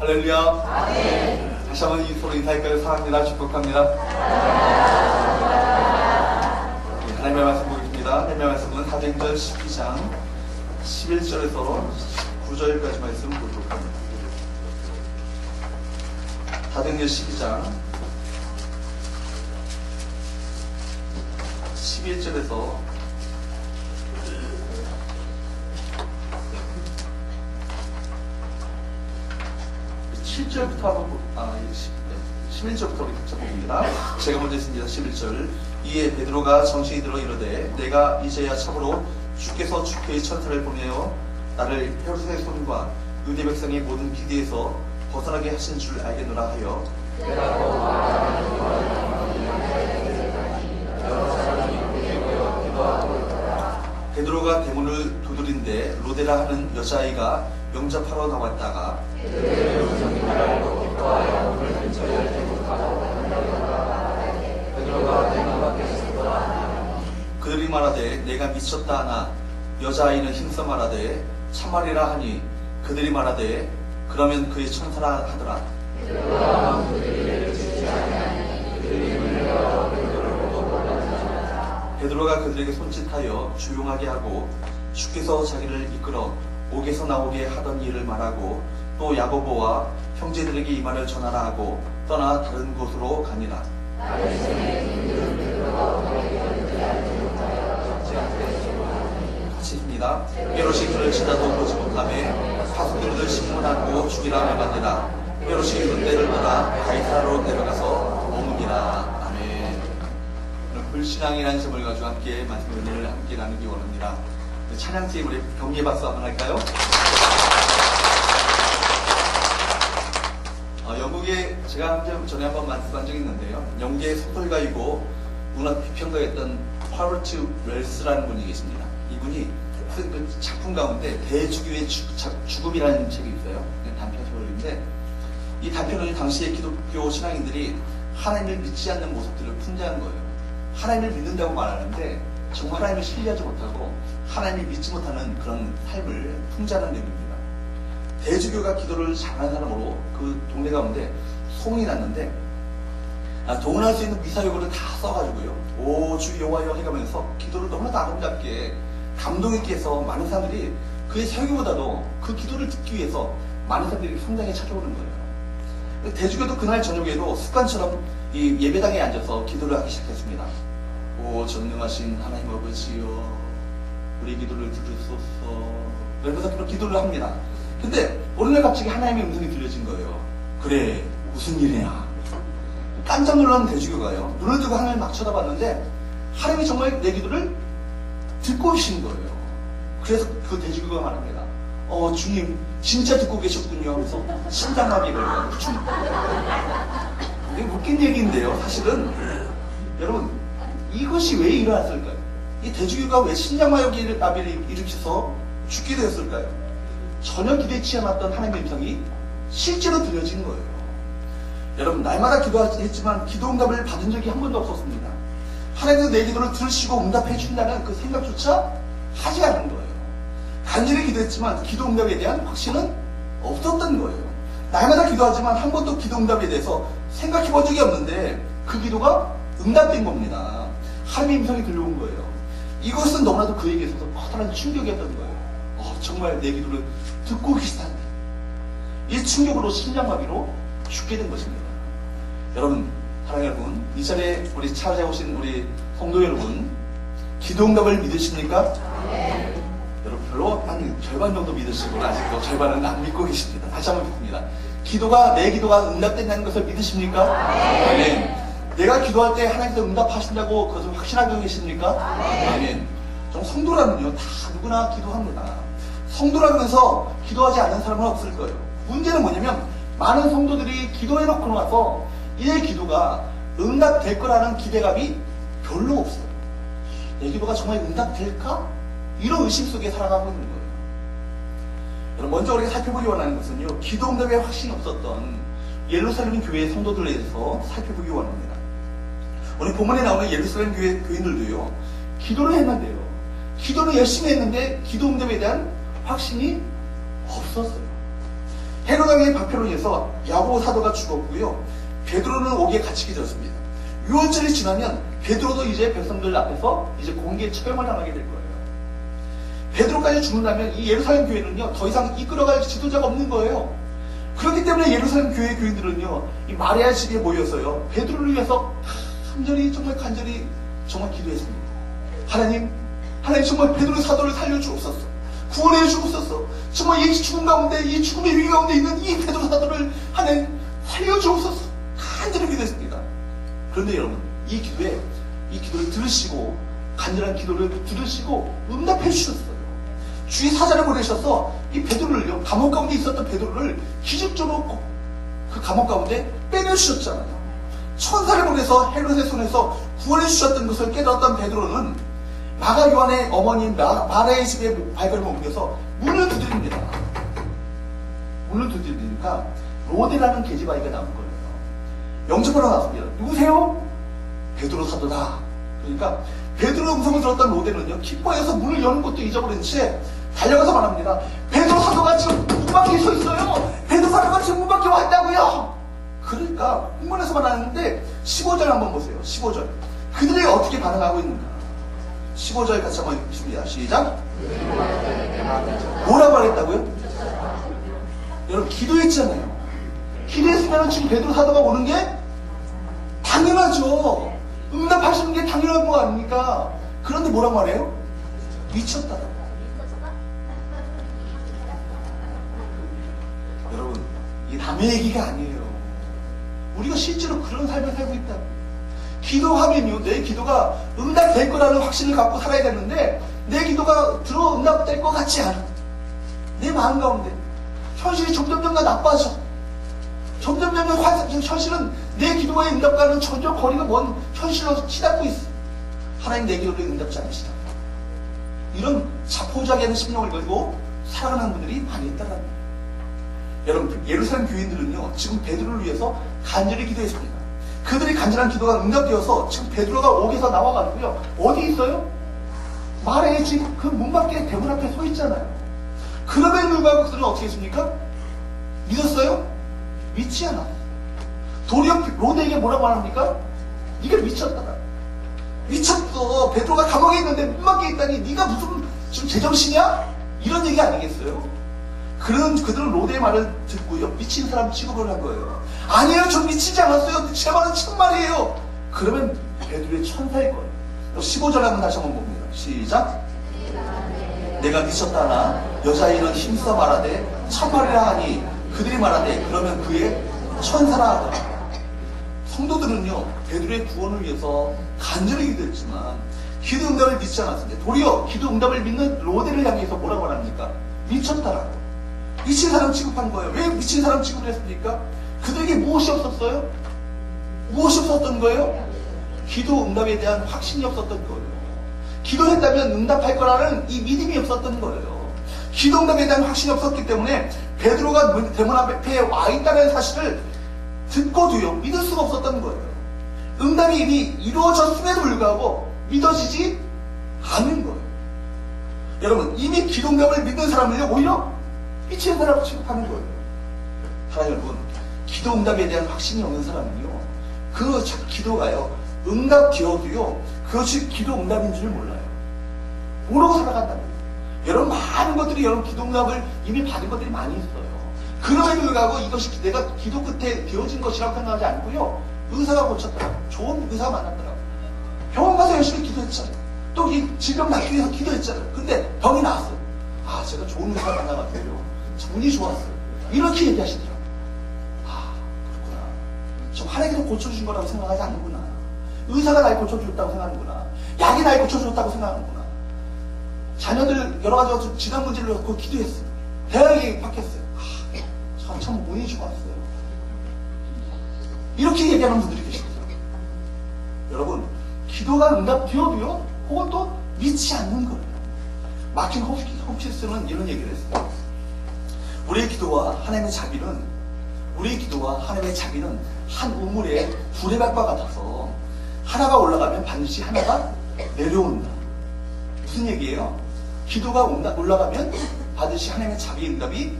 할렐루야. 아멘. 다시 한번 서로 인사할까요? 사랑합니다. 축복합니다. 하나님의 말씀 보겠습니다. 하나님의 말씀은 사도행전 12장 11절에서 9절까지 말씀 보도록 합니다. 사도행전 12장 11절에서 7절부터 한번 11절부터 우리 같이 봅니다. 제가 먼저 했습니다. 11절. 이에 베드로가 정신이 들어 이르되 내가 이제야 참으로 주께서 주께의 천사를 보내어 나를 헤롯의 손과 유대 백성의 모든 기대에서 벗어나게 하신 줄 알겠노라 하여 베드로가 대문을 두드린데 로데라 하는 여자아이가 영접하러 나왔다가 그들이 말하되 내가 미쳤다 하나 여자아이는 힘써 말하되 참말이라 하니 그들이 말하되 그러면 그의 천사라 하더라. 베드로가 그들에게 손짓하여 조용하게 하고 주께서 자기를 이끌어 옥에서 나오게 하던 일을 말하고 또 야고보와 형제들에게 이 말을 전하라 하고 떠나 다른 곳으로 가니라. 같이 입니다. 헤롯이 그를 치다도 보지 못하며 사슴들을 신문하고 죽이라 말하니라. 헤롯이 그때를 떠나 가이사라로 내려가서 머무니라. 아멘. 불신앙이라는 점을 가지고 함께 말씀 은혜를 함께 나누기 원합니다. 찬양팀 우리 격려 박수 한번 할까요? 영국에 제가 전에 한번 말씀한 적이 있는데요. 영국의 소설가이고 문학 비평가였던 하버트 웰스라는 분이 계십니다. 이분이 쓴 그 작품 가운데 대주교의 죽음이라는 책이 있어요. 단편 소설인데 이 단편은 당시의 기독교 신앙인들이 하나님을 믿지 않는 모습들을 풍자한 거예요. 하나님을 믿는다고 말하는데 정말 하나님을 신뢰하지 못하고 하나님을 믿지 못하는 그런 삶을 풍자하는 내용입니다. 대주교가 기도를 잘하는 사람으로 그 동네 가운데 소문이 났는데 동원할 수 있는 미사여구를 다 써가지고요. 오 주 여호와여 해가면서 기도를 너무나 아름답게 감동 있게 해서 많은 사람들이 그의 설교보다도 그 기도를 듣기 위해서 많은 사람들이 성당에 찾아오는 거예요. 대주교도 그날 저녁에도 습관처럼 이 예배당에 앉아서 기도를 하기 시작했습니다. 오 전능하신 하나님 아버지여 우리 기도를 들으소서 그러면서 그런 기도를 합니다. 근데 어느 날 갑자기 하나님의 음성이 들려진 거예요. 그래 무슨 일이냐. 깜짝 놀란 대주교가요. 눈을 뜨고 하나님을 막 쳐다봤는데 하나님이 정말 내 기도를 듣고 계신 거예요. 그래서 그 대주교가 말합니다. 주님 진짜 듣고 계셨군요 하면서 심장마비 걸려가지고 이게 웃긴 얘기인데요. 사실은 여러분 이것이 왜 일어났을까요? 이 대주교가 왜 심장마비를 일으켜서 죽게 되었을까요? 전혀 기대치 않았던 하나님의 음성이 실제로 들려진 거예요. 여러분 날마다 기도했지만 기도 응답을 받은 적이 한 번도 없었습니다. 하나님은 내 기도를 들으시고 응답해 준다는 그 생각조차 하지 않은 거예요. 간절히 기도했지만 기도 응답에 대한 확신은 없었던 거예요. 날마다 기도하지만 한 번도 기도 응답에 대해서 생각해 본 적이 없는데 그 기도가 응답된 겁니다. 하나님의 음성이 들려온 거예요. 이것은 너무나도 그에게 있어서 커다란 충격이었던 거예요. 정말 내 기도를 듣고 계시다니. 이 충격으로 심장마비로 죽게 된 것입니다. 여러분, 사랑하는 여러분, 이 자리에 우리 찾아오신 우리 성도 여러분, 기도 응답을 믿으십니까? 네. 여러분, 별로 한 절반 정도 믿으시고 아직도 절반은 안 믿고 계십니다. 다시 한번 믿습니다. 내 기도가 응답된다는 것을 믿으십니까? 네. 내가 기도할 때 하나님께서 응답하신다고 그것을 확신하고 계십니까? 아멘. 좀 성도라면요, 다 누구나 기도합니다. 성도라면서 기도하지 않는 사람은 없을 거예요. 문제는 뭐냐면 많은 성도들이 기도해놓고 나서 이 기도가 응답될 거라는 기대감이 별로 없어요. 내 기도가 정말 응답될까? 이런 의심 속에 살아가고 있는 거예요. 여러분, 먼저 우리가 살펴보기 원하는 것은요, 기도 응답에 확신이 없었던 예루살렘 교회 성도들에 대해서 살펴보기 원합니다. 오늘 본문에 나오는 예루살렘 교회 교인들도요, 기도를 했는데요, 기도를 열심히 했는데 기도 응답에 대한 확신이 없었어요. 헤롯 왕의 박해로 인해서 야고보 사도가 죽었고요. 베드로는 옥에 갇히게 되었습니다. 유언절이 지나면 베드로도 이제 백성들 앞에서 이제 공개 처형을 당하게 될 거예요. 베드로까지 죽는다면 이 예루살렘 교회는요, 더 이상 이끌어갈 지도자가 없는 거예요. 그렇기 때문에 예루살렘 교회 교인들은요, 이 마리아 집에 모여서요, 베드로를 위해서 간절히, 정말 간절히 정말 기도했습니다. 하나님 정말 베드로 사도를 살려주옵소서. 구원해 주옵소서. 정말 이 죽음 가운데, 이 죽음의 위기 가운데 있는 이 베드로 사도를 하나님 살려주옵소서. 간절히 기도했습니다. 그런데 여러분, 이 기도를 들으시고, 간절한 기도를 들으시고 응답해 주셨어요. 주의 사자를 보내셔서 이 베드로를요, 감옥 가운데 있었던 베드로를 기적적으로 그 감옥 가운데 빼내주셨잖아요. 천사를 보내서 헤롯의 손에서 구원해 주셨던 것을 깨달았던 베드로는 마가 요한의 어머니인 마리아의 집에 발걸음을 옮겨서 문을 두드립니다. 문을 두드리니까 로데라는 계집아이가 나온 거예요. 영접하러 나왔습니다. 누구세요? 베드로 사도다. 그러니까 베드로 음성을 들었던 로데는요, 기뻐해서 문을 여는 것도 잊어버린 채 달려가서 말합니다. 베드로 사도가 지금 문 밖에 서 있어요. 베드로 사도가 지금 문 밖에 와 있다고요. 그러니까 흥분해서 말하는데 15절 한번 보세요. 15절. 그들이 어떻게 반응하고 있는가. 15절 같이 한번 읽습니다. 시작. 뭐라고 하겠다고요? 여러분, 기도했잖아요. 기도했으면 지금 베드로 사도가 오는 게 당연하죠. 응답하시는 게 당연한 거 아닙니까? 그런데 뭐라고 말해요? 미쳤다. 여러분, 이게 남의 얘기가 아니에요. 우리가 실제로 그런 삶을 살고 있다고. 기도하면요, 내 기도가 응답될 거라는 확신을 갖고 살아야 되는데, 내 기도가 응답될 것 같지 않아. 내 마음 가운데 현실이 점점점 더 나빠져. 점점점 현실은 내 기도의 응답과는 전혀 거리가 먼 현실로 치닫고 있어. 하나님 내 기도를 응답지 않으시다. 이런 자포자기하게 하는 심령을 가지고 살아가는 분들이 많이 있다는 거예요. 여러분, 예루살렘 교인들은요, 지금 베드로를 위해서 간절히 기도했습니다. 그들이 간절한 기도가 응답되어서 지금 베드로가 옥에서 나와가지고요, 어디 있어요? 마리아의 집 그 문 밖에 대문 앞에 서 있잖아요. 그럼에도 불구하고 그들은 어떻게 했습니까? 믿었어요? 믿지 않았어요. 도리어 로데에게 뭐라고 말합니까? 네가 미쳤다. 미쳤어. 베드로가 감옥에 있는데 문 밖에 있다니 네가 무슨 지금 제정신이야? 이런 얘기 아니겠어요? 그들은 로데의 말을 듣고요, 미친 사람 취급을 한 거예요. 아니에요, 저 미치지 않았어요. 제 말은 참말이에요. 그러면 베드로의 천사일 거예요. 15절 한번 다시 한번 봅니다. 시작. 내가 미쳤다 하나 여자아이는 힘써 말하되 참말이라 하니 그들이 말하되 그러면 그의 천사라 하더라. 성도들은요, 베드로의 구원을 위해서 간절히 기도했지만 기도 응답을 믿지 않았습니다. 도리어 기도 응답을 믿는 로데를 향해서 뭐라고 말합니까? 미쳤다라고. 미친 사람 취급한 거예요. 왜 미친 사람 취급을 했습니까? 그들에게 무엇이 없었어요? 무엇이 없었던 거예요? 기도 응답에 대한 확신이 없었던 거예요. 기도했다면 응답할 거라는 이 믿음이 없었던 거예요. 기도 응답에 대한 확신이 없었기 때문에 베드로가 대문 앞에 와 있다는 사실을 듣고도요, 믿을 수가 없었던 거예요. 응답이 이미 이루어졌음에도 불구하고 믿어지지 않은 거예요. 여러분, 이미 기도 응답을 믿는 사람을요, 오히려 미친 사람으로 취급하는 거예요. 사랑하는 여러분, 기도 응답에 대한 확신이 없는 사람은요, 그 기도가요, 응답되어도요, 그것이 기도 응답인 줄 몰라요. 모르고 살아간다는 거예요. 여러분, 많은 것들이 여러분 기도 응답을 이미 받은 것들이 많이 있어요. 그럼에도 불구하고 이것이 내가 기도 끝에 되어진 것이라고 생각하지 않고요, 의사가 고쳤더라고. 좋은 의사가 만났더라고. 병원 가서 열심히 기도했잖아요. 또 이 질병 낫기 위해서 기도했잖아요. 근데 병이 나았어요. 아, 제가 좋은 의사 만나가지고요, 운이 좋았어요. 이렇게 얘기하시더라고요. 아, 그렇구나. 좀 하나님께서 고쳐주신 거라고 생각하지 않는구나. 의사가 날 고쳐줬다고 생각하는구나. 약이 날 고쳐줬다고 생각하는구나. 자녀들 여러 가지 진학 문제를 놓고 기도했어요. 대학에 입학했어요. 아, 참 운이 좋았어요. 이렇게 얘기하는 분들이 계시더라고요. 여러분, 기도가 응답되어도요, 그건 또 믿지 않는 거예요. 마틴 홉키스는 이런 얘기를 했어요. 우리의 기도와 하나님의 자비는 한 우물의 두레박과 같아서 하나가 올라가면 반드시 하나가 내려온다. 무슨 얘기예요? 기도가 올라가면 반드시 하나님의 자비의 응답이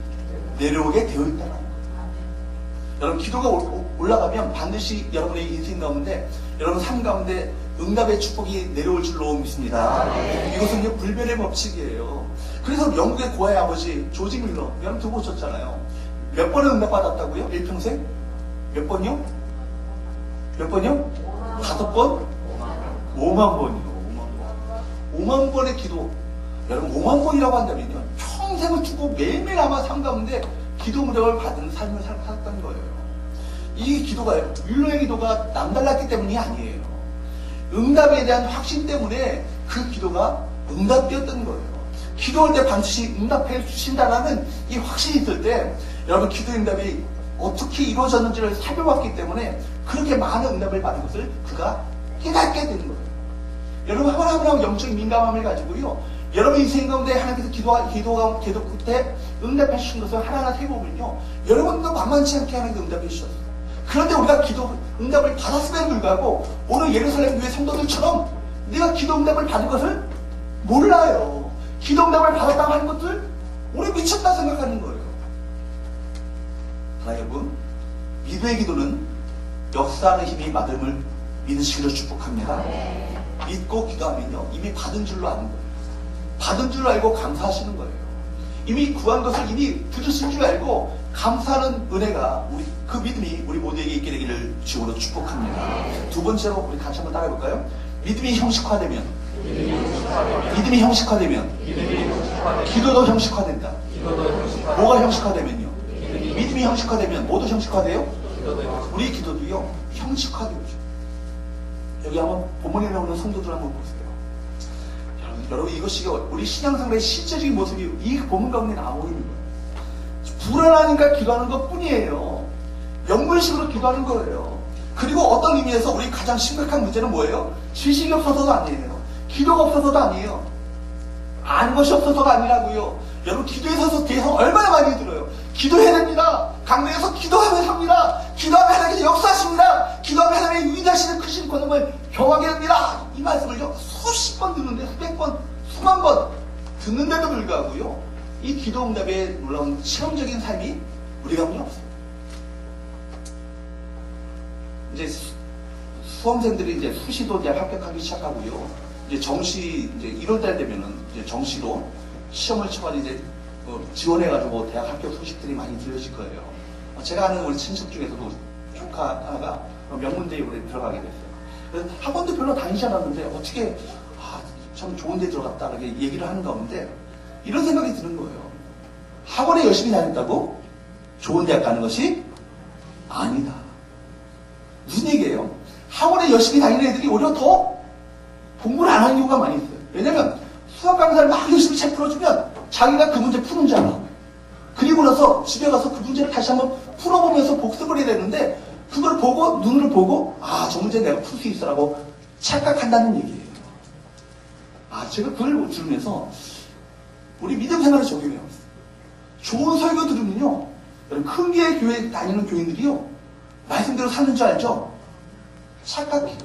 내려오게 되어 있다는 거예요. 여러분 기도가 올라가면 반드시 여러분의 인생 가운데 여러분 삶 가운데 응답의 축복이 내려올 줄로 믿습니다. 이것은 불변의 법칙이에요. 그래서 영국의 고아의 아버지 조지 밀러, 여러분 들어보셨잖아요. 몇 번을 응답받았다고요? 일평생? 몇 번이요? 몇 번이요? 5번? 5만 번이요. 5만 번의 기도. 여러분 5만 번이라고 한다면요, 평생을 두고 매일매일 아마 삶 가운데 기도 응답을 받은 삶을 살았던 거예요. 이 기도가요, 밀러의 기도가 남달랐기 때문이 아니에요. 응답에 대한 확신 때문에 그 기도가 응답되었던 거예요. 기도할 때 반드시 응답해 주신다라는 이 확신이 있을 때 여러분 기도 응답이 어떻게 이루어졌는지를 살펴봤기 때문에 그렇게 많은 응답을 받은 것을 그가 깨닫게 되는 거예요. 여러분 하나하나 영적인 민감함을 가지고요, 여러분 인생 가운데 하나님께서 기도 끝에 응답해 주신 것을 하나하나 세보면요, 여러분도 만만치 않게 하나님께 응답해 주셨어요. 그런데 우리가 기도 응답을 받았음에도 불구하고 오늘 예루살렘 교회 성도들처럼 내가 기도 응답을 받은 것을 몰라요. 기도 응답을 받았다고 하는 것을 우리 미쳤다 생각하는 거예요. 하나 여러분, 믿음의 기도는 역사하는 힘이 받음을 믿으시기를 축복합니다. 믿고 기도하면요, 이미 받은 줄로 아는 거예요. 받은 줄로 알고 감사하시는 거예요. 이미 구한 것을 이미 들으신 줄 알고 감사하는 은혜가 그 믿음이 우리 모두에게 있게 되기를 주로 축복합니다. 두 번째로 우리 같이 한번 따라해 볼까요? 믿음이 형식화되면 기도도 형식화된다. 뭐가 형식화되면요? 믿음이 형식화되면 뭐도 형식화돼요? 우리 기도도요 형식화되죠. 여기 한번 본문에 나오는 성도들 한번 보세요. 여러분 이것이 우리 신앙생활의 실제적인 모습이 이 본문 가운데 나오고 있는 거예요. 불안하니까 기도하는 것 뿐이에요. 영문식으로 기도하는 거예요. 그리고 어떤 의미에서 우리 가장 심각한 문제는 뭐예요? 지식이 없어서도 아니에요. 기도가 없어서도 아니에요. 아는 것이 없어서가 아니라고요. 여러분 기도에 서서 뒤에서 얼마나 많이 들어요. 기도해야 됩니다. 강릉에서 기도하면 삽니다. 기도하면 하나님께서 역사하십니다. 기도하면 하나님의 위대하시는 크신 권능을 경하게 됩니다. 이 말씀을요 수십 번 듣는데, 수백 번, 수만 번 듣는데도 불구하고요, 이 기도 응답의 놀라운 실험적인 삶이 우리 가운데 없어요. 이제 수험생들이 이제 수시도 대학 합격하기 시작하고요, 이제 정시 이제 1월달 되면은 이제 정시로 시험을 쳐가지고 이제 지원해가지고 대학 합격 소식들이 많이 들려질 거예요. 제가 아는 우리 친척 중에서도 조카 하나가 명문대에 올해 들어가게 됐어요. 그래서 학원도 별로 다니지 않았는데 어떻게 참 좋은 데 들어갔다 이렇게 얘기를 하는 가운데 이런 생각이 드는 거예요. 학원에 열심히 다녔다고 좋은 대학 가는 것이 아니다. 무슨 얘기예요? 학원에 열심히 다니는 애들이 오히려 더 공부를 안 하는 경우가 많이 있어요. 왜냐면 수학 강사를 막 열심히 잘 풀어주면 자기가 그 문제 푸는 줄 알아. 그리고 나서 집에 가서 그 문제를 다시 한번 풀어보면서 복습을 해야 되는데, 그걸 보고 눈을 보고 저 문제 내가 풀 수 있어라고 착각한다는 얘기예요. 제가 그걸 들으면서 우리 믿음 생활을 적용해요. 좋은 설교 들으면요, 여러분 큰 교회 다니는 교인들이요 말씀대로 사는 줄 알죠? 착각해요.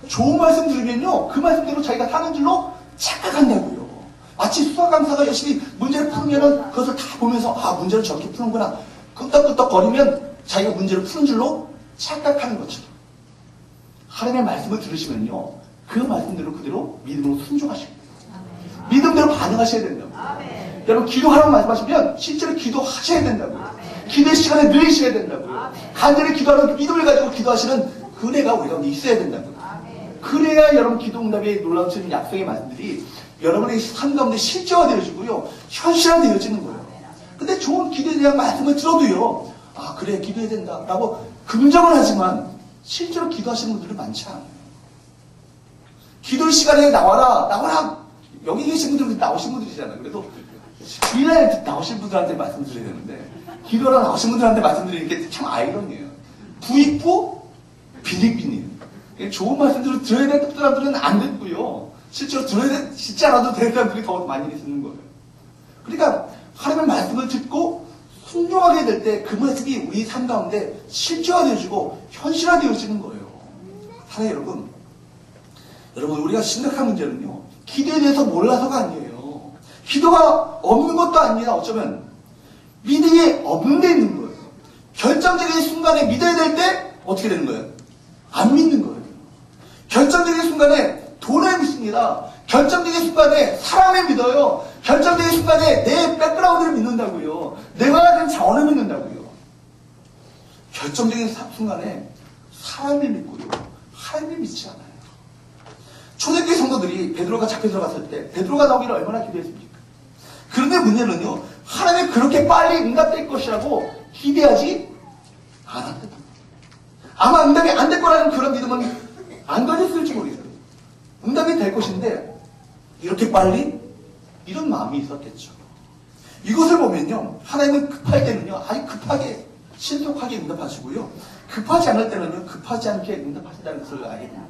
좋은 말씀 들으면요 그 말씀대로 자기가 사는 줄로 착각한다고요. 마치 수학 강사가 열심히 문제를 풀면은 그것을 다 보면서 문제를 저렇게 푸는구나 끄떡끄떡 거리면 자기가 문제를 푸는 줄로 착각하는 것처럼, 하나님의 말씀을 들으시면요 그 말씀대로 그대로 믿음으로 순종하셔야 돼요. 믿음대로 반응하셔야 된다고. 여러분 기도하라고 말씀하시면 실제로 기도하셔야 된다고요. 기도의 시간에 늘리셔야 된다고요. 간절히 기도하는 믿음을 가지고 기도하시는 그 은혜가 우리가 있어야 된다고요. 그래야 여러분 기도 응답의 놀라운 약속의 말씀들이 여러분의 삶 가운데 실제화되어지고요 현실화되어지는 거예요. 근데 좋은 기도에 대한 말씀을 들어도요 그래 기도해야 된다 라고 긍정을 하지만 실제로 기도하시는 분들은 많지 않아요. 기도 시간에 나와라 여기 계신 분들은 나오신 분들이잖아요. 그래도 주일날 나오신 분들한테 말씀드려야 되는데 기도하러 나오신 분들한테 말씀드리는 게 참 아이러니에요. 부익부 비닉비닉. 좋은 말씀들을 들어야 될 사람들은 안 듣고요, 실제로 듣지 않아도 될 사람들이 더 많이 듣는 거예요. 그러니까 하나님의 말씀을 듣고 순종하게 될 때 그 말씀이 우리 삶 가운데 실제화되어지고 현실화되어지는 거예요. 사랑하는 여러분 우리가 심각한 문제는요 기도에 대해서 몰라서가 아니에요. 기도가 없는 것도 아니라 어쩌면 믿음이 없는 데 있는 거예요. 결정적인 순간에 믿어야 될 때 어떻게 되는 거예요? 안 믿는 거예요. 결정적인 순간에 돈을 믿습니다. 결정적인 순간에 사람을 믿어요. 결정적인 순간에 내 백그라운드를 믿는다고요. 내가 가진 자원을 믿는다고요. 결정적인 순간에 사람을 믿고요. 하나님을 믿지 않아요. 초대교회 성도들이 베드로가 잡혀 들어갔을 때 베드로가 나오기를 얼마나 기대했습니까? 그런데 문제는요, 하나님이 그렇게 빨리 응답될 것이라고 기대하지 않았다. 아마 응답이 안 될 거라는 그런 믿음은 안 가졌을지 모르겠어요. 응답이 될 것인데 이렇게 빨리? 이런 마음이 있었겠죠. 이것을 보면요, 하나님은 급할 때는요, 아주 급하게 신속하게 응답하시고요, 급하지 않을 때는요, 급하지 않게 응답하신다는 것을 알게 됩니다.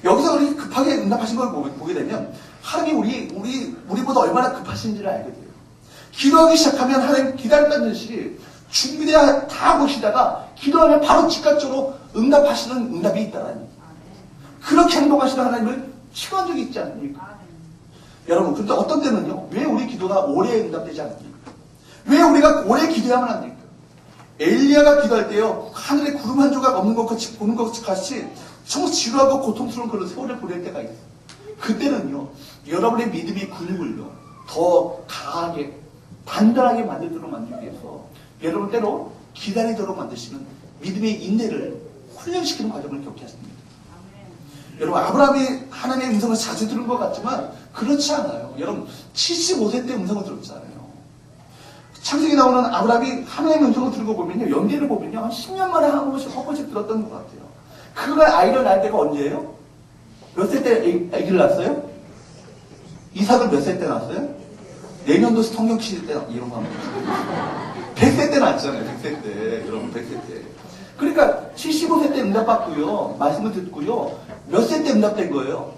여기서 우리 급하게 응답하신 걸 보게 되면 하나님이 우리보다 얼마나 급하신지를 알게 돼요. 기도하기 시작하면 하나님 기다렸다는 듯이 준비되어 다 보시다가 기도하면 바로 즉각적으로 응답하시는 응답이 있다라니. 그렇게 행동하시는 하나님을 시간 적이 있지 않습니까? 여러분, 근데 어떤 때는요, 왜 우리 기도가 오래 응답되지 않습니까? 왜 우리가 오래 기도하면 안 됩니까? 엘리야가 기도할 때요, 하늘에 구름 한 조각 없는 것 같이 보는 것 같이 정말 지루하고 고통스러운 그런 세월을 보낼 때가 있어요. 그때는요, 여러분의 믿음의 근육을요, 더 강하게, 단단하게 만들도록 만들기 위해서 여러분 때로 기다리도록 만드시는 믿음의 인내를 훈련시키는 과정을 겪게 하십니다. 여러분, 아브라함이 하나님의 음성을 자주 들은 것 같지만 그렇지 않아요. 여러분, 75세 때 음성을 들었잖아요. 창세기 나오는 아브라함이 하나님의 음성을 들고 보면요, 연계를 보면요, 한 10년 만에 한 번씩 들었던 것 같아요. 그가 아이를 낳을 때가 언제예요? 몇 세 때 아기를 낳았어요? 이삭을 몇 세 때 낳았어요? 내년도 성경 치실 때 이런 거 하면 100세 때 낳았잖아요. 100세 때. 여러분, 100세 때. 그러니까 75세 때 응답받고요, 말씀을 듣고요, 몇 세 때 응답된 거예요?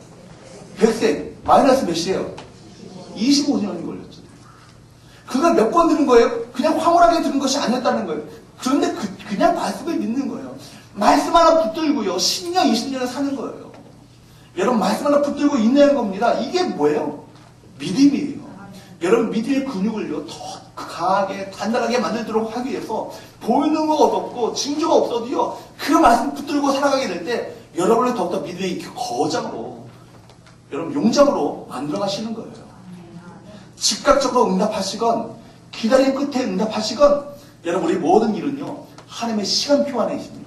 100세 마이너스 몇이에요? 25년이 걸렸죠. 그가 몇 번 들은 거예요? 그냥 황홀하게 들은 것이 아니었다는 거예요. 그런데 그냥 말씀을 믿는 거예요. 말씀 하나 붙들고요, 10년, 20년을 사는 거예요. 여러분, 말씀 하나 붙들고 인내하는 겁니다. 이게 뭐예요? 믿음이에요. 여러분, 믿음의 근육을요, 더 강하게, 단단하게 만들도록 하기 위해서 보이는 거 없고, 징조가 없어도요, 그 말씀 붙들고 살아가게 될 때, 여러분을 더욱더 믿음의 거장으로, 여러분, 용장으로 만들어가시는 거예요. 즉각적으로 응답하시건, 기다림 끝에 응답하시건, 여러분, 우리 모든 일은요, 하나님의 시간표 안에 있습니다.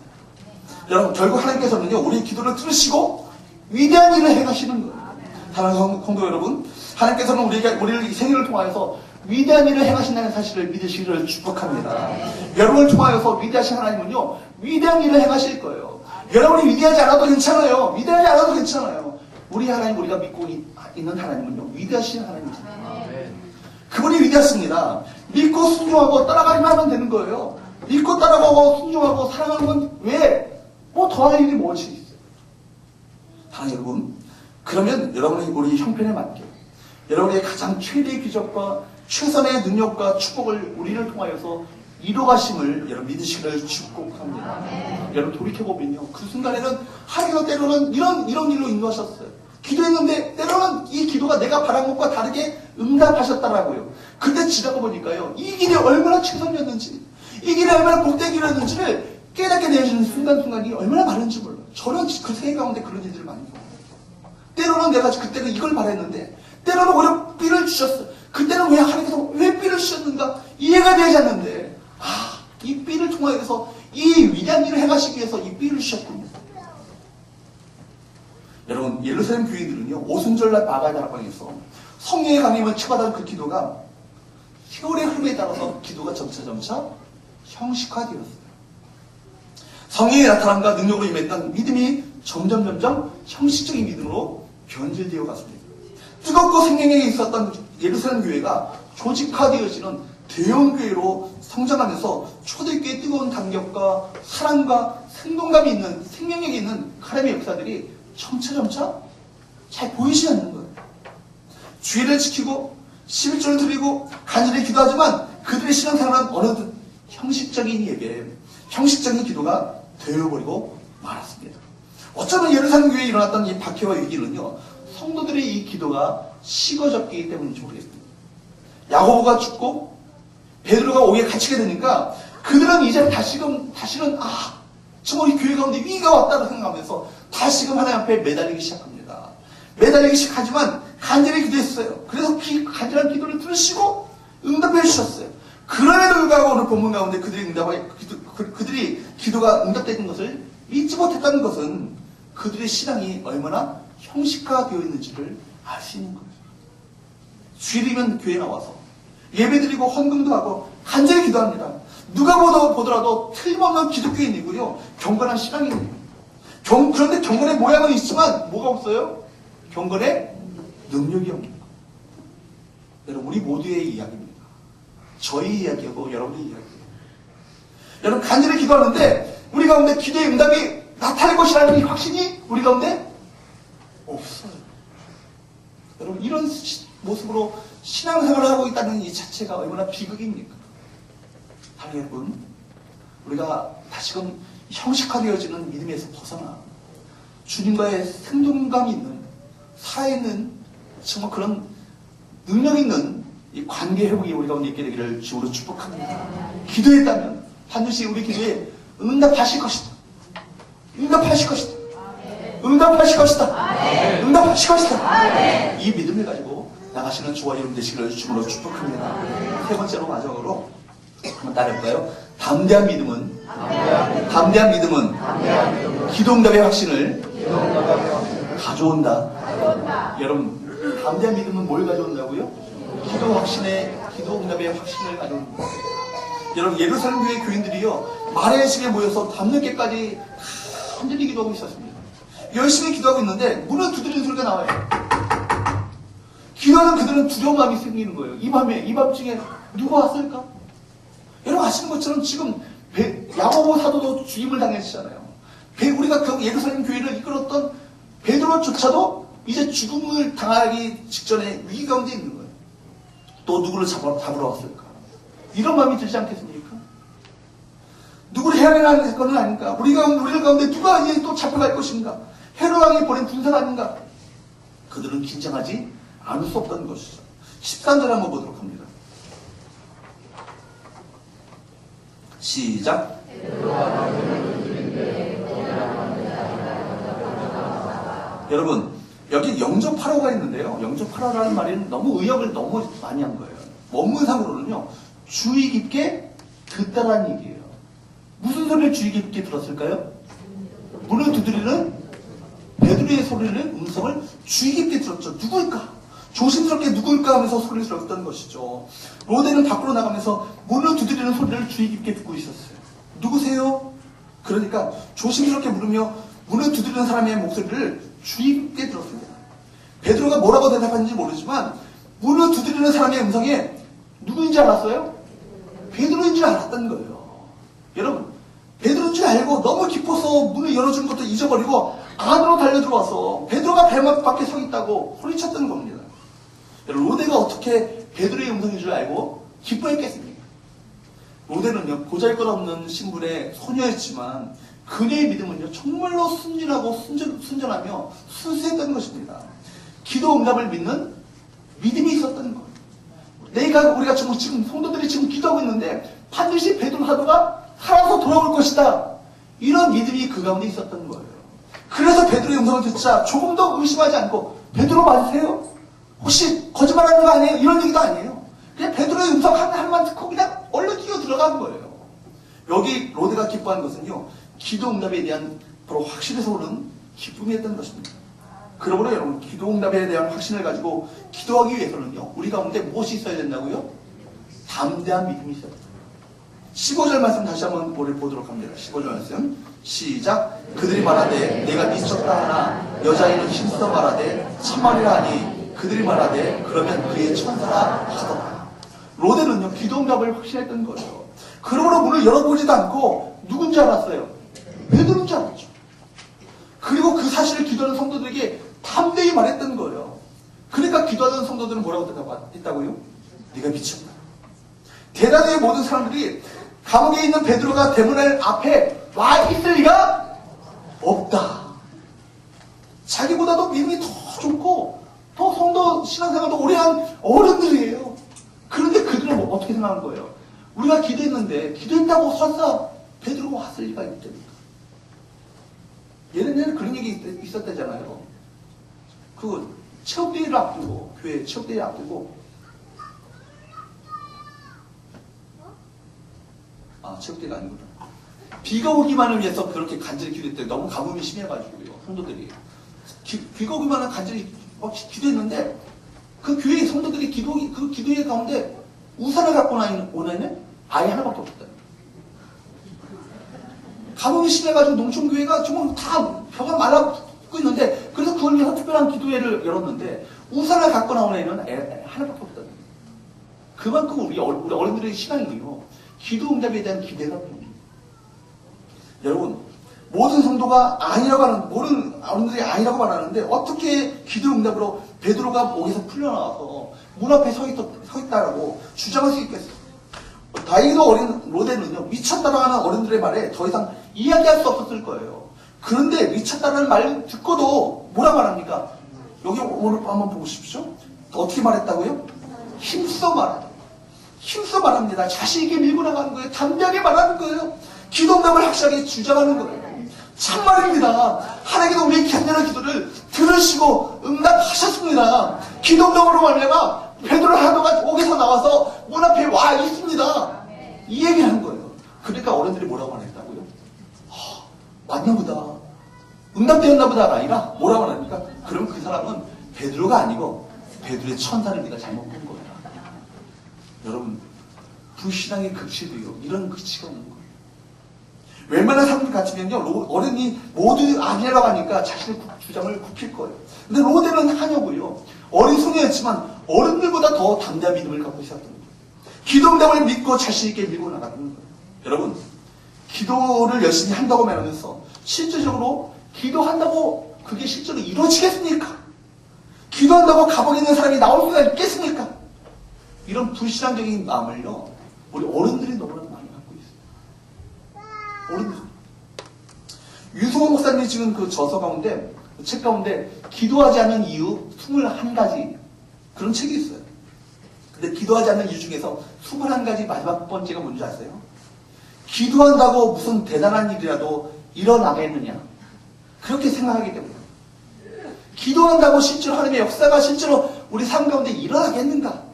여러분, 결국 하나님께서는요, 우리의 기도를 들으시고 위대한 일을 행하시는 거예요. 사랑하는 성도 여러분, 하나님께서는 우리를 이 생일을 통하여서 위대한 일을 행하신다는 사실을 믿으시기를 축복합니다. 여러분을 통하여서 위대하신 하나님은요, 위대한 일을 행하실 거예요. 여러분이 위대하지 않아도 괜찮아요. 위대하지 않아도 괜찮아요. 우리 하나님, 우리가 믿고 있는 하나님은요, 위대하신 하나님이십니다. 그분이 위대하십니다. 믿고 순종하고 따라가기만 하면 되는 거예요. 믿고 따라가고 순종하고 사랑하는 건 왜? 더할 일이 무엇이 있어요? 사랑 여러분, 그러면 여러분이 우리 형편에 맞게 여러분의 가장 최대의 기적과 최선의 능력과 축복을 우리를 통하여서 이루어가심을 여러분 믿으시기를 축복합니다. 여러분, 돌이켜보면요, 그 순간에는 하루가 때로는 이런 일로 인도하셨어요. 기도했는데 때로는 이 기도가 내가 바란 것과 다르게 응답하셨더라고요. 근데 지나가 보니까요, 이 길이 얼마나 최선이었는지, 이 길이 얼마나 복된 길이었는지를 깨닫게 되어지는 순간순간이 얼마나 많은지 몰라요. 저는 그 세계 가운데 그런 일들을 많이 봐요. 때로는 내가 그때는 이걸 바랬는데, 때로는 오히려 삐를 주셨어요. 그때는 왜 하나님께서 왜 삐를 주셨는가 이해가 되지 않는데, 이 삐를 통하여서 이 위대한 일을 행하시기 위해서 이 삐를 주셨군요. 여러분, 예루살렘 교인들은요, 오순절날 마가의 다락방에서 성령의 강림을 체받은 그 기도가 세월의 흐름에 따라서 기도가 점차 형식화되었어요. 성령의 나타남과 능력으로 임했던 믿음이 점점 형식적인 믿음으로 변질되어 갔습니다. 뜨겁고 생명력이 있었던 예루살렘 교회가 조직화되어지는 대형교회로 성장하면서 초대교회의 뜨거운 감격과 사랑과 생동감이 있는, 생명력이 있는 하나님의 역사들이 점차 잘 보이지 않는 거예요. 주의를 지키고 11조를 드리고 간절히 기도하지만 그들의 신앙생활은 어느덧 형식적인 예배, 형식적인 기도가 되어버리고 말았습니다. 어쩌면 예루살렘 교회에 일어났던 이 박해와 위기는요, 성도들의 이 기도가 식어졌기 때문인지 모르겠습니다. 야고보가 죽고 베드로가 오기에 갇히게 되니까 그들은 이제 다시는 정말 이 교회 가운데 위기가 왔다고 생각하면서 다시금 하나님 앞에 매달리기 시작합니다. 매달리기 시작하지만 간절히 기도했어요. 그래서 간절한 기도를 들으시고 응답해 주셨어요. 그럼에도 불구하고 오늘 본문 가운데 그들이 기도가 응답되는 것을 믿지 못했다는 것은 그들의 신앙이 얼마나 형식화되어 있는지를 알 수 있는 거예요. 주일이면 교회 나와서 예배드리고 헌금도 하고 간절히 기도합니다. 누가 보더라도 틀림없는 기독교인이고요. 경건한 신앙인이에요. 그런데 경건의 모양은 있지만 뭐가 없어요? 경건의 능력이 없는 거예요. 여러분, 우리 모두의 이야기입니다. 저희 이야기하고 여러분의 이야기예요. 여러분, 간절히 기도하는데 우리 가운데 기도의 응답이 나타날 것이라는 이 확신이 우리 가운데 없어요. 여러분, 이런 모습으로 신앙생활을 하고 있다는 이 자체가 얼마나 비극입니까? 사랑하는 여러분, 우리가 다시금 형식화되어지는 믿음에서 벗어나 주님과의 생동감 있는, 살아있는, 정말 그런 능력 있는 이 관계 회복이 우리 가운데 있게 되기를 주로 축복합니다. 기도했다면 반드시 우리 기도에 응답하실 것이다. 응답하실 것이다. 응답하실 것이다. 응답하실 것이다. 이 믿음을 가지고 나가시는 저와 여러분 되시기를 주로 축복합니다. 세 번째로 마지막으로 한번 따라해볼까요? 담대한 믿음은 기도 응답의 확신을 가져온다. 여러분, 담대한 믿음은 뭘 가져온다고요? 기도 응답의 확신을 가져온다. 여러분, 예루살렘 교회 교인들이요, 마레식에 모여서 밤늦게까지 간절히 기도하고 있었습니다. 열심히 기도하고 있는데 문을 두드리는 소리가 나와요. 기도하는 그들은 두려운 마음이 생기는 거예요. 이 밤중에 누가 왔을까? 여러분 아시는 것처럼 지금 야고보 사도도 죽임을 당했잖아요. 우리가 그 예루살렘 교회를 이끌었던 베드로조차도 이제 죽음을 당하기 직전에 위기 가운데 있는 거예요. 또 누구를 잡으러 왔을까? 이런 마음이 들지 않겠습니까? 누구를 해야할 것은 아닌가? 우리를 가운데 누가 이제 또 잡혀갈 것인가? 헤롯 왕이 보낸 군사가 아닌가? 그들은 긴장하지 않을 수 없다는 것이죠. 13절 한번 보도록 합니다. 시작. 여러분, 여기 영접하러가 있는데요. 영접하러라는 말이 너무 의역을 너무 많이 한 거예요. 원문상으로는요, 주의 깊게 듣다라는 얘기예요. 무슨 소리를 주의 깊게 들었을까요? 문을 두드리는 베드로의 소리를, 음성을 주의 깊게 들었죠. 누구일까? 조심스럽게 누구일까 하면서 소리를 들었던 것이죠. 로데는 밖으로 나가면서 문을 두드리는 소리를 주의 깊게 듣고 있었어요. 누구세요? 그러니까 조심스럽게 물으며 문을 두드리는 사람의 목소리를 주의 깊게 들었습니다. 베드로가 뭐라고 대답하는지 모르지만 문을 두드리는 사람의 음성에 누구인지 알았어요? 베드로인 줄 알았던 거예요. 여러분, 베드로인 줄 알고 너무 기뻐서 문을 열어주는 것도 잊어버리고 안으로 달려들어와서 베드로가 발목 밖에 서 있다고 소리쳤던 겁니다. 여러분, 로데가 어떻게 베드로의 음성인 줄 알고 기뻐했겠습니까? 로데는요, 보잘것없는 신분의 소녀였지만 그녀의 믿음은요, 정말로 순진하고 순전하며 순수했던 것입니다. 기도 응답을 믿는 믿음이 있었던 거예요. 우리가 지금 성도들이 지금 기도하고 있는데 반드시 베드로 사도가 살아서 돌아올 것이다. 이런 믿음이 그 가운데 있었던 거예요. 그래서 베드로의 음성을 듣자 조금 더 의심하지 않고 베드로 맞으세요? 혹시 거짓말하는 거 아니에요? 이런 얘기도 아니에요. 그냥 베드로의 음성 한만 듣고 그냥 얼른 뛰어 들어간 거예요. 여기 로데가 기뻐한 것은요, 기도 응답에 대한 바로 확신에서 오는 기쁨이었던 것입니다. 그러므로 여러분, 기도 응답에 대한 확신을 가지고 기도하기 위해서는요, 우리 가운데 무엇이 있어야 된다고요? 담대한 믿음이 있어야 됩니다. 15절 말씀 다시 한번 보도록 합니다. 15절 말씀 시작. 그들이 말하되 내가 미쳤다 하나 여자인은 힘써 말하되 참말이라 하니 그들이 말하되 그러면 그의 천사라 하더라. 로데는요, 기도 응답을 확신했던 거예요. 그러므로 문을 열어보지도 않고 누군지 알았어요? 베드로인 줄 알았죠. 그리고 그 사실을 기도하는 성도들에게 담대히 말했던 거예요. 그러니까 기도하는 성도들은 뭐라고 대답했다고요? 네가 미쳤다. 대단히 모든 사람들이 감옥에 있는 베드로가 대문 앞에 와 있을 리가 없다. 자기보다도 믿음이 더 좋고 더 성도 신앙생활도 오래 한 어른들이에요. 그런데 그들은 어떻게 생각한 거예요? 우리가 기도했는데 기도했다고 설사 베드로가 왔을 리가 있답니까? 예전에는 그런 얘기 있었다잖아요. 그 체육대회를 앞두고, 교회 체육대회를 앞두고, 체육대회가 아니구나. 비가 오기만을 위해서 그렇게 간절히 기도했대요. 너무 가뭄이 심해가지고요, 성도들이. 비가 오기만을 간절히 기도했는데, 그 교회의 성도들이 그 기도회 가운데 우산을 갖고 오는 아예 하나밖에 없었다. 가뭄이 심해가지고 농촌교회가 정말 다 벼가 말라붙고 있는데, 그래서 그걸 위해서 특별한 기도회를 열었는데, 우산을 갖고 나오는 애는 하나밖에 없다. 그만큼 우리 어른들의 신앙이요, 기도 응답에 대한 기대가 됩니다. 여러분, 모든 성도가 아니라고 하는, 모든 어른들이 아니라고 말하는데, 어떻게 기도 응답으로 베드로가 목에서 풀려나와서 문 앞에 서 있다라고 주장할 수 있겠어요? 다행히도 어린 로데는요, 미쳤다라고 하는 어른들의 말에 더 이상 이야기할 수 없었을 거예요. 그런데 미쳤다라는 말 듣고도 뭐라 말합니까? 여기 오늘 한번 보십시오. 어떻게 말했다고요? 힘써 말하다. 힘써 말합니다. 자신있게 밀고 나가는 거예요. 담대하게 말하는 거예요. 기도응답을 확실하게 주장하는 거예요. 참말입니다. 하나님께서 우리의 간절한 기도를 들으시고 응답하셨습니다. 기도응답으로 말미암아 베드로 하도가 옥에서 나와서 문 앞에 와 있습니다. 이 얘기를 한 거예요. 그러니까 어른들이 뭐라고 말했다고요? 왔나 보다. 응답되었나 보다가 아니라 뭐라고 말합니까? 그럼 그 사람은 베드로가 아니고 베드로의 천사를 네가 잘못 본 거야. 여러분, 불신앙의 극치도요, 이런 극치가 오는 거예요. 웬만한 사람들 같으면요, 어른이 모두 아니라고 하니까 자신의 주장을 굽힐 거예요. 근데 로데는 하냐고요. 어린 소녀였지만 어른들보다 더 담대한 믿음을 갖고 있었던 거예요. 기도응답을 믿고 자신있게 밀고 나가는 거예요. 여러분, 기도를 열심히 한다고 말하면서 실질적으로 기도한다고 그게 실제로 이루어지겠습니까? 기도한다고 감옥에 있는 사람이 나올 수가 있겠습니까? 이런 불신앙적인 마음을요, 우리 어른들이 너무나 많이 갖고 있어요. 어른들. 유승호 목사님이 지금 그 저서 가운데, 책 가운데 기도하지 않는 이유 21가지 그런 책이 있어요. 근데 기도하지 않는 이유 중에서 21가지 마지막 번째가 뭔지 아세요? 기도한다고 무슨 대단한 일이라도 일어나겠느냐, 그렇게 생각하기 때문에. 기도한다고 실제로 하나님의 역사가 실제로 우리 삶 가운데 일어나겠는가,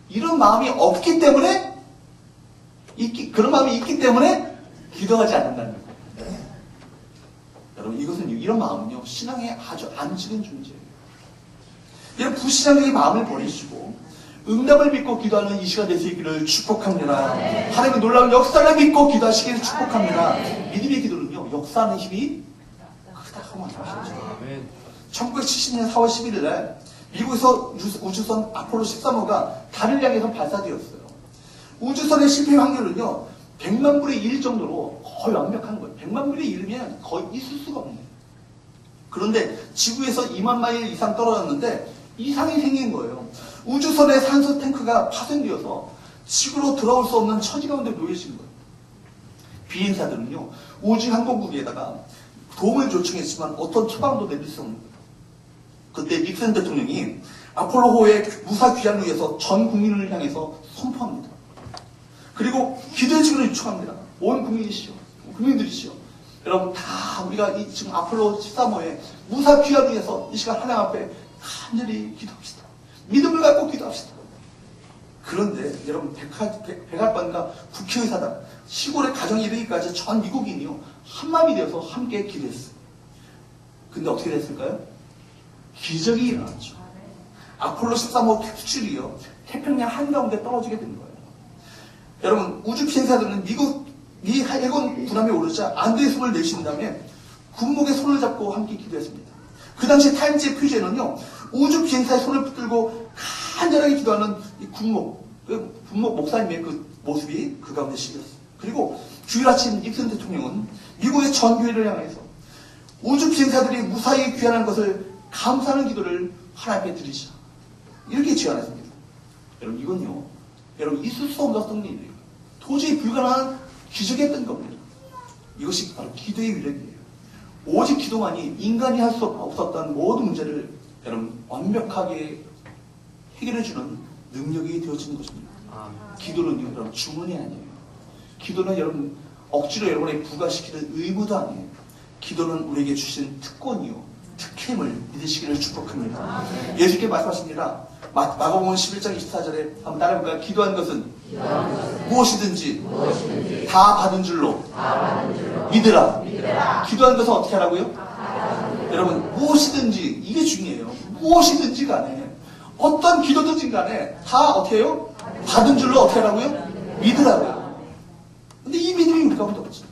이런 마음이 없기 때문에, 그런 마음이 있기 때문에 기도하지 않는다는 거예요. 여러분, 이런 마음은요, 신앙에 아주 안 지는 존재예요. 이런 불신앙적인 마음을 버리시고 응답을 믿고 기도하는 이 시간 될 수 있기를 축복합니다. 하나님의 놀라운 역사를 믿고 기도하시기를 축복합니다. 믿음의 기도는요, 역사하는 힘이 크다고 말씀하셨죠. 1970년 4월 11일 날 미국에서 우주선 아폴로 13호가 달을 향해서 발사되었어요. 우주선의 실패 확률은요, 100만 분의 1 정도로 거의 완벽한 거예요. 100만 분의 1이면 거의 있을 수가 없네요. 그런데 지구에서 2만 마일 이상 떨어졌는데 이상이 생긴 거예요. 우주선의 산소 탱크가 파손되어서 지구로 돌아올 수 없는 처지 가운데 놓여진 거예요. 비행사들은요, 우주항공국에다가 도움을 요청했지만 어떤 처방도 내릴 수 없는 거예요. 그때 닉슨 대통령이 아폴로호의 무사 귀환을 위해서 전 국민을 향해서 선포합니다. 그리고 기도의 지구를 요청합니다. 온 국민들이시여. 여러분, 다 우리가 지금 아폴로 13호의 무사 귀환을 위해서 이 시간 하나님 앞에 간절히 기도합시다. 믿음을 갖고 기도합시다. 그런데 여러분, 백악관과 국회의사당, 시골의 가정에 이르기까지 전 미국인이요, 한마음이 되어서 함께 기도했어요. 근데 어떻게 됐을까요? 기적이 일어났죠. 아폴로 13호 캡슐이요, 태평양 한가운데 떨어지게 된 거예요. 여러분, 우주 비행사들은 미 해군 군함에 오르자 안도의 숨을 내쉬는 다음에 군목에 손을 잡고 함께 기도했습니다. 그 당시 타임지의 표지에는요, 우주 비행사의 손을 붙들고 간절하게 기도하는 이 군목 목사님의 그 모습이 그 가운데 실렸어요. 그리고 주일 아침 닉슨 대통령은 미국의 전 교회를 향해서 우주 비행사들이 무사히 귀환한 것을 감사하는 기도를 하나님께 드리자, 이렇게 제안했습니다. 여러분, 이건요, 여러분, 있을 수 없었던 일이에요. 도저히 불가능한 기적이었던 겁니다. 이것이 바로 기도의 위력이에요. 오직 기도만이 인간이 할 수 없었던 모든 문제를 여러분 완벽하게 해결해주는 능력이 되어지는 것입니다. 기도는 여러분 주문이 아니에요. 기도는 여러분 억지로 여러분에게 부과시키는 의무도 아니에요. 기도는 우리에게 주신 특권이요 특権을 믿으시기를 축복합니다. 예수께 말씀하십니다. 마가복음 11장 24절에 한번 따라해볼까요? 기도한 것은 무엇이든지 다 받은 줄로 믿으라. 기도한 것은 어떻게 하라고요? 여러분 무엇이든지 이게 중요해요. 무엇이든지 간에 어떤 기도든지 간에 다 어떻게 해요? 받은 줄로 어떻게 하라고요? 믿으라고요. 근데 이 믿음이 우리 가운데 없죠.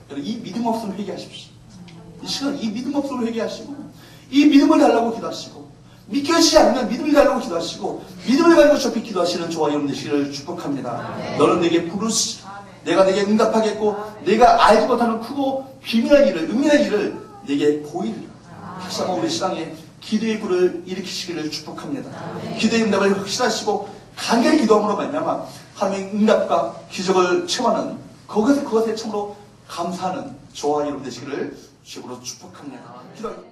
여러분 이 믿음 없음을 회개하십시오. 이 시간 이 믿음 없음을 회개하시고 이 믿음을 달라고 기도하시고 믿겨지지 않으면 믿음을 달라고 기도하시고 믿음을 가지고 좁히 기도하시는 저와 여러분 되시기를 축복합니다. 너는 내게 부르시 내가 내게 응답하겠고 내가 알지 못하는 크고 비밀한 일을 은밀한 일을 내게 보이리라. 다시 한번 우리 시간에 기도의 불을 일으키시기를 축복합니다. 기도의 응답을 확신하시고 간절히 기도함으로 말미암아 하나님의 응답과 기적을 체험하는 그것에 참으로 감사하는 저와 여러분 되시기를 주로 축복합니다. 기도